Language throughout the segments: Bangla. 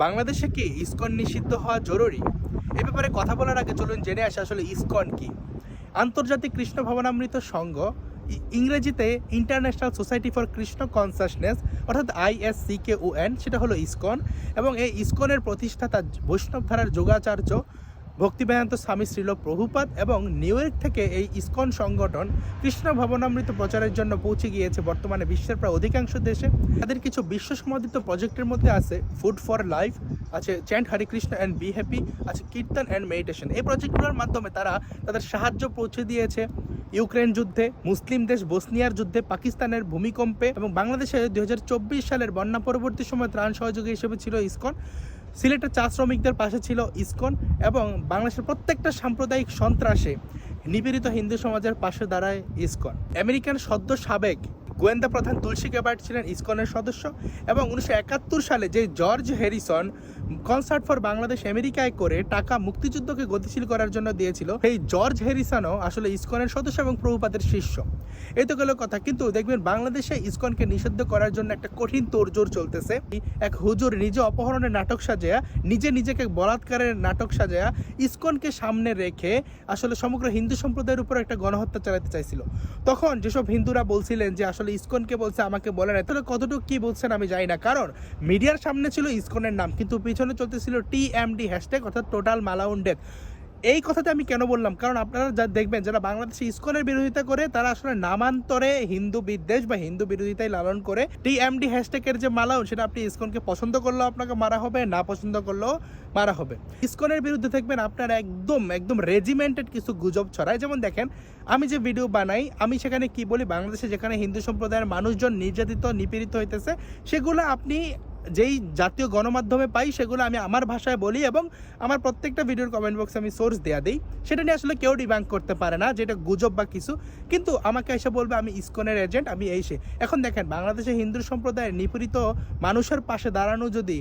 বাংলাদেশে কি ইসকন নিষিদ্ধ হওয়া জরুরি? এ ব্যাপারে কথা বলার আগে চলুন জেনে আসি আসলে ইসকন কি। আন্তর্জাতিক কৃষ্ণ ভাবনামৃত সংঘ, ইংরেজিতে international society for Krishna consciousness অর্থাৎ ISCKON, সেটা হলো ইসকন। এবং এই ইসকনের প্রতিষ্ঠাতা বৈষ্ণব ধারার যোগাচার্য ভক্তিবেদান্ত স্বামী শ্রীল প্রভুপাদ, এবং নিউ ইয়র্ক থেকে এই ইসকন সংগঠন কৃষ্ণ ভাবনামৃত প্রচারের জন্য পৌঁছে গিয়েছে বর্তমানে বিশ্বের প্রায় অধিকাংশ দেশে। তাদের কিছু বিশ্ব সমাদিত প্রজেক্টের মধ্যে আছে ফুড ফর লাইফ, আছে chant Hare Krishna and be happy, আছে কীর্তন অ্যান্ড মেডিটেশন। এই প্রজেক্টগুলোর মাধ্যমে তারা তাদের সাহায্য পৌঁছে দিয়েছে ইউক্রেন যুদ্ধে, মুসলিম দেশ বসনিয়ার যুদ্ধে, পাকিস্তানের ভূমিকম্পে, এবং বাংলাদেশে 2024 সালের বন্যা পরবর্তী সময় ত্রাণ সহযোগী হিসেবে ছিল ইসকন। সিলেটের চা শ্রমিকদের পাশে ছিল ইসকন, এবং বাংলাদেশের প্রত্যেকটা সাম্প্রদায়িক সন্ত্রাসে নিপীড়িত হিন্দু সমাজের পাশে দাঁড়ায় ইসকন। আমেরিকান সদ্য সাবেক গোয়েন্দা প্রধান তুলসী গ্যাবার্ট ছিলেন ইসকনের সদস্য, এবং 1971 সালে যে George Harrison concert for Bangladesh আমেরিকায় করে টাকা মুক্তিযুদ্ধকে গতিশীল করার জন্য দিয়েছিল, সেই জর্জ হ্যারিসনও আসলে ইসকনের সদস্য এবং প্রভুপাদের শিষ্য। এই তো গেল কথা। কিন্তু দেখবেন বাংলাদেশে ইসকনকে নিষিদ্ধ করার জন্য একটা কঠিন তোড়জোড় চলতেছে। এক হুজুর নিজে অপহরণের নাটক সাজায়া, নিজেকে বলাৎকারের নাটক সাজায়া ইসকনকে সামনে রেখে আসলে সমগ্র হিন্দু সম্প্রদায়ের উপর একটা গণহত্যা চালাতে চাইছিল। তখন যেসব হিন্দুরা বলছিলেন যে আসলে ইসকনকে বলছে, আমাকে বলে না, তাহলে কতটুকু কি বলছেন আমি জানি না, কারণ মিডিয়ার সামনে ছিল ইসকনের নাম, কিন্তু পিছনে চলতেছিল TMD হ্যাশট্যাগ, অর্থাৎ টোটাল মালাউন ডেথ। এই কথাটা আমি কেন বললাম, কারণ আপনারা যা দেখবেন যারা বাংলাদেশে ইসকনের বিরোধিতা করে তারা আসলে নামান্তরে হিন্দু বিদ্বেষ বা হিন্দু বিরোধিতাই লালন করে। TMD হ্যাশট্যাগের যে মালাউন, সেটা আপনি ইসকনকে পছন্দ করলেও আপনাকে মারা হবে, না পছন্দ করলেও মারা হবে। ইসকনের বিরুদ্ধে দেখবেন আপনার একদম রেজিমেন্টেড কিছু গুজব ছড়ায়। যেমন দেখেন, আমি যে ভিডিও বানাই, আমি সেখানে কি বলি, বাংলাদেশে যেখানে হিন্দু সম্প্রদায়ের মানুষজন নির্যাতিত নিপীড়িত হইতেছে, সেগুলো আপনি যেই জাতীয় গণমাধ্যমে পাই সেগুলো আমি আমার ভাষায় বলি, এবং আমার প্রত্যেকটা ভিডিওর কমেন্ট বক্সে আমি সোর্স দেওয়া দিই। সেটা নিয়ে আসলে কেউ ডিবাঙ্ক করতে পারে না যেটা গুজব বা কিছু, কিন্তু আমাকে এসে বলবে আমি ইসকনের এজেন্ট, আমি এখন দেখেন, বাংলাদেশে হিন্দু সম্প্রদায়ের নিপীড়িত মানুষের পাশে দাঁড়ানো, যদি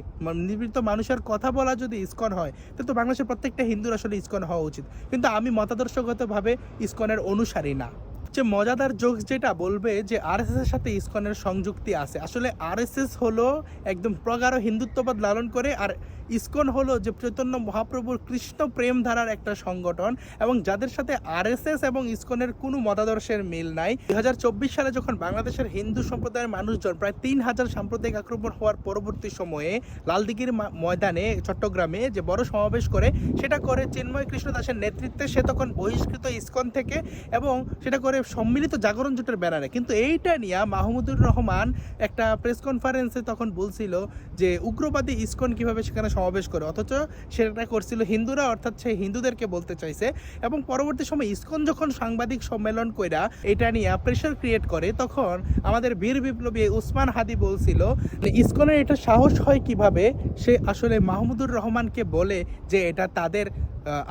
নিপীড়িত মানুষের কথা বলা যদি ইসকন হয়, তো বাংলাদেশের প্রত্যেকটা হিন্দুর আসলে ইসকন হওয়া উচিত। কিন্তু আমি মতাদর্শগতভাবে ইসকনের অনুসারী না। যে মজাদার জোকস যেটা বলবে যে RSS এর সাথে ইসকনের সংযুক্তি আছে, আসলে RSS হলো একদম প্রগাঢ় হিন্দুত্ববাদ লালন করে, আর ইসকন হলো যে চৈতন্য মহাপ্রভুর কৃষ্ণ প্রেম ধারার একটা সংগঠন, এবং যাদের সাথে RSS এবং ইসকনের কোনো মতাদর্শের মিল নাই। 2024 সালে যখন বাংলাদেশের হিন্দু সম্প্রদায়ের মানুষজন প্রায় 3000 সাম্প্রদায়িক আক্রমণ হওয়ার পরবর্তী সময়ে লালদিঘির ময়দানে চট্টগ্রামে যে বড় সমাবেশ করে, সেটা করে চিন্ময় কৃষ্ণ দাসের নেতৃত্বে, সে তখন বহিষ্কৃত ইসকন থেকে, এবং সেটা করে সম্মিলিত জাগরণ জোটের ব্যানারে। কিন্তু এইটা নিয়ে মাহমুদুর রহমান একটা প্রেস কনফারেন্সে তখন বলছিল যে উগ্রবাদী ইসকন কিভাবে সেখানে সমাবেশ করে, অথচ সেটা করছিল হিন্দুরা, অর্থাৎ সে হিন্দুদেরকে বলতে চাইছে। এবং পরবর্তী সময় ইসকন যখন সাংবাদিক সম্মেলন কইরা এটা নিয়ে প্রেশার ক্রিয়েট করে, তখন আমাদের বীর বিপ্লবী উসমান হাদি বলছিল যে ইসকনের এটা সাহস হয় কিভাবে সে আসলে মাহমুদুর রহমানকে বলে যে এটা তাদের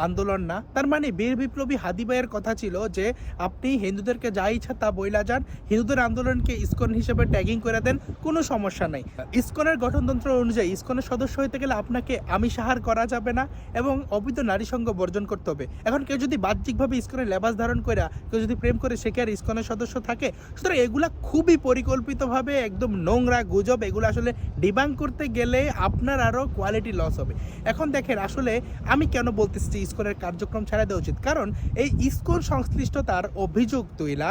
আন্দোলন না। তার মানে বীর বিপ্লবী হাদি ভাইয়ের কথা ছিল যে আপনি হিন্দুদেরকে যা ইচ্ছা তা বইলা যান, হিন্দুদের আন্দোলনকে ইসকন হিসেবে ট্যাগিং করে দেন, কোনো সমস্যা নাই। ইসকনের গঠনতন্ত্র অনুযায়ী ইসকনের সদস্য হতে গেলে আপনাকে আমিষাহার করা যাবে না, এবং অবৈধ নারী সঙ্গ বর্জন করতে হবে। এখন কেউ যদি বাহ্যিকভাবে ইসকনের লেবাস ধারণ করে কেউ যদি প্রেম করে, সে কি আর ইসকনের সদস্য থাকে? সুতরাং এগুলা খুবই পরিকল্পিতভাবে একদম নোংরা গুজব। এগুলো আসলে ডিবাঙ্ক করতে গেলে আপনার আরও কোয়ালিটি লস হবে। এখন দেখেন, আসলে আমি কেন বলতেছি যে ইসকনের কার্যক্রম ছাড়া দেওয়া উচিত, কারণ এই ইসকন সংশ্লিষ্টতার অভিযোগ তুইলা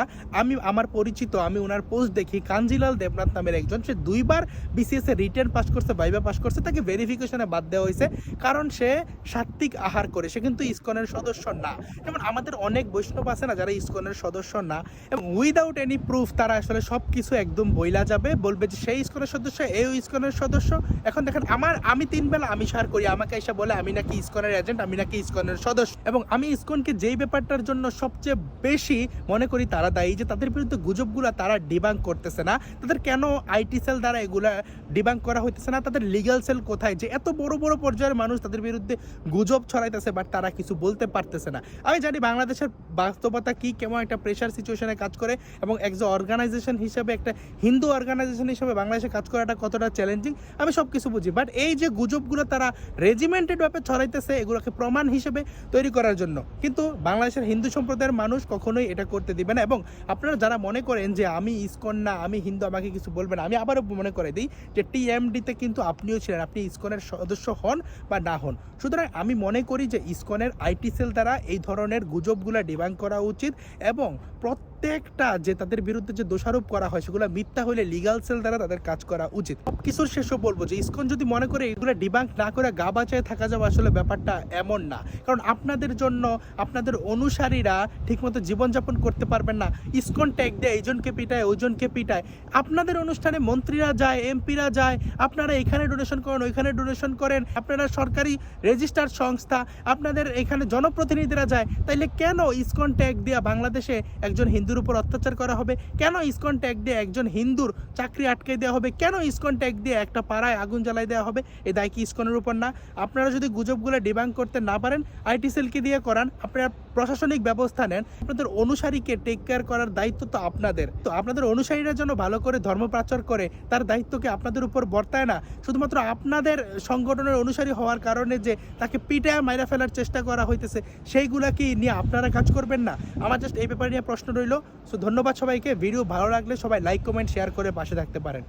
আমার পরিচিত, আমি ওনার পোস্ট দেখি, কাঞ্জিলাল দেবনাথ নামের একজন, সে 2 বার BCS এ রিটেন পাস করছে, ভাইভা পাস করছে, তাকে ভেরিফিকেশনে বাদ দেওয়া হয়েছে কারণ সে সাত্ত্বিক আহার করে। সে কিন্তু ইসকনের সদস্য না। যেমন আমাদের অনেক বৈষ্ণব আছে না যারা ইসকনের সদস্য না, এবং উইদাউট এনি প্রুফ তারা আসলে সব কিছু একদম বইলা যাবে, বলবে যে সেই ইসকনের সদস্য, এই ইসকনের সদস্য। এখন দেখেন, আমি 3 বেলা আমিষাহার করি, আমাকে এসে বলে আমি নাকি ইসকনের এজেন্ট, আমি নাকি ইসকনের সদস্য। এবং আমি ইসকনকে যেই ব্যাপারটার জন্য সবচেয়ে বেশি মনে করি তারা দায়ী, যে তাদের বিরুদ্ধে গুজবগুলো তারা ডিবাঙ্ক করতেছে না। তাদের কেন IT সেল দ্বারা এগুলা ডিবাঙ্ক করা হইতেছে না? তাদের লিগ্যাল সেল কোথায়, যে এত বড় বড় পর্যায়ের মানুষ তাদের বিরুদ্ধে গুজব ছড়াইতেছে, বাট তারা কিছু বলতে পারতেছে না? আমি জানি বাংলাদেশের বাস্তবতা কি, কেমন একটা প্রেশার সিচুয়েশনে কাজ করে, এবং একজন অর্গানাইজেশন হিসেবে, একটা হিন্দু অর্গানাইজেশন হিসেবে বাংলাদেশে কাজ করাটা কতটা চ্যালেঞ্জিং, আমি সব কিছু বুঝি। বাট এই যে গুজবগুলো তারা রেজিমেন্টেড ভাবে ছড়াইতেছে, এগুলোকে প্রমাণ প্রতিষ্ঠান হিসেবে তৈরি করার জন্য। কিন্তু বাংলাদেশের হিন্দু সম্প্রদায়ের মানুষ কখনোই এটা করতে দিবে না। এবং আপনারা যারা মনে করেন যে আমি ইসকন না, আমি হিন্দু, আমাকে কিছু বলবেন, আমি আবারও মনে করে দিই যে টিএমডিতে কিন্তু আপনিও ছিলেন, আপনি ইসকনের সদস্য হন বা না হন। সুতরাং আমি মনে করি যে ইসকনের আইটি সেল দ্বারা এই ধরনের গুজবগুলো ডিবাঙ্ক করা উচিত এবং প্রত্যেকটা যে তাদের বিরুদ্ধে যে দোষারোপ করা হয় সেগুলো মিথ্যা হলে লিগাল সেল দ্বারা তাদের কাজ করা উচিত। সব কিছুর শেষও বলবো যে ইসকন যদি মনে করে এগুলো ডিবাঙ্ক না করে গা বাঁচায় থাকা যাবে, আসলে ব্যাপারটা এমন না। কারণ আপনাদের জন্য আপনাদের অনুসারীরা ঠিকমতো জীবনযাপন করতে পারবেন না। ইসকন ট্যাগ দেয়, এইজনকে পিটায় ওইজনকে পিটায়। আপনাদের অনুষ্ঠানে মন্ত্রীরা যায়, এমপিরা যায়, আপনারা এখানে ডোনেশন করেন, ওইখানে ডোনেশন করেন, আপনারা সরকারি রেজিস্টার্ড সংস্থা, আপনাদের এখানে জনপ্রতিনিধিরা যায়, তাইলে কেন ইসকন ট্যাগ দিয়ে বাংলাদেশে একজন হিন্দুর উপর অত্যাচার করা হবে? কেন ইসকন ট্যাগ দিয়ে একজন হিন্দুর চাকরি আটকে দেওয়া হবে? কেন ইসকন ট্যাগ দিয়ে একটা পাড়ায় আগুন জ্বালাই দেওয়া হবে? এই দায় কি ইসকনের উপর না? আপনারা যদি গুজবগুলো ডিবাঙ্ক করতে না পারেন, আইটি সেলকে দিয়ে করান, আপনারা প্রশাসনিক ব্যবস্থা নেন। আপনাদের অনুসারীকে টেক কেয়ার করার দায়িত্ব তো আপনাদের। তো আপনাদের অনুসারীরা যেন ভালো করে ধর্ম প্রচার করে তার দায়িত্বকে আপনাদের উপর বর্তায় না। শুধুমাত্র আপনাদের সংগঠনের অনুসারী হওয়ার কারণে যে তাকে পিটায় মাইরা ফেলার চেষ্টা করা হইতেছে, সেইগুলা কি নিয়ে আপনারা কাজ করবেন না? আমার জাস্ট এই ব্যাপারে নিয়ে প্রশ্ন রইল। সো ধন্যবাদ সবাইকে। ভিডিও ভালো লাগলে সবাই লাইক, কমেন্ট, শেয়ার করে পাশে থাকতে পারেন।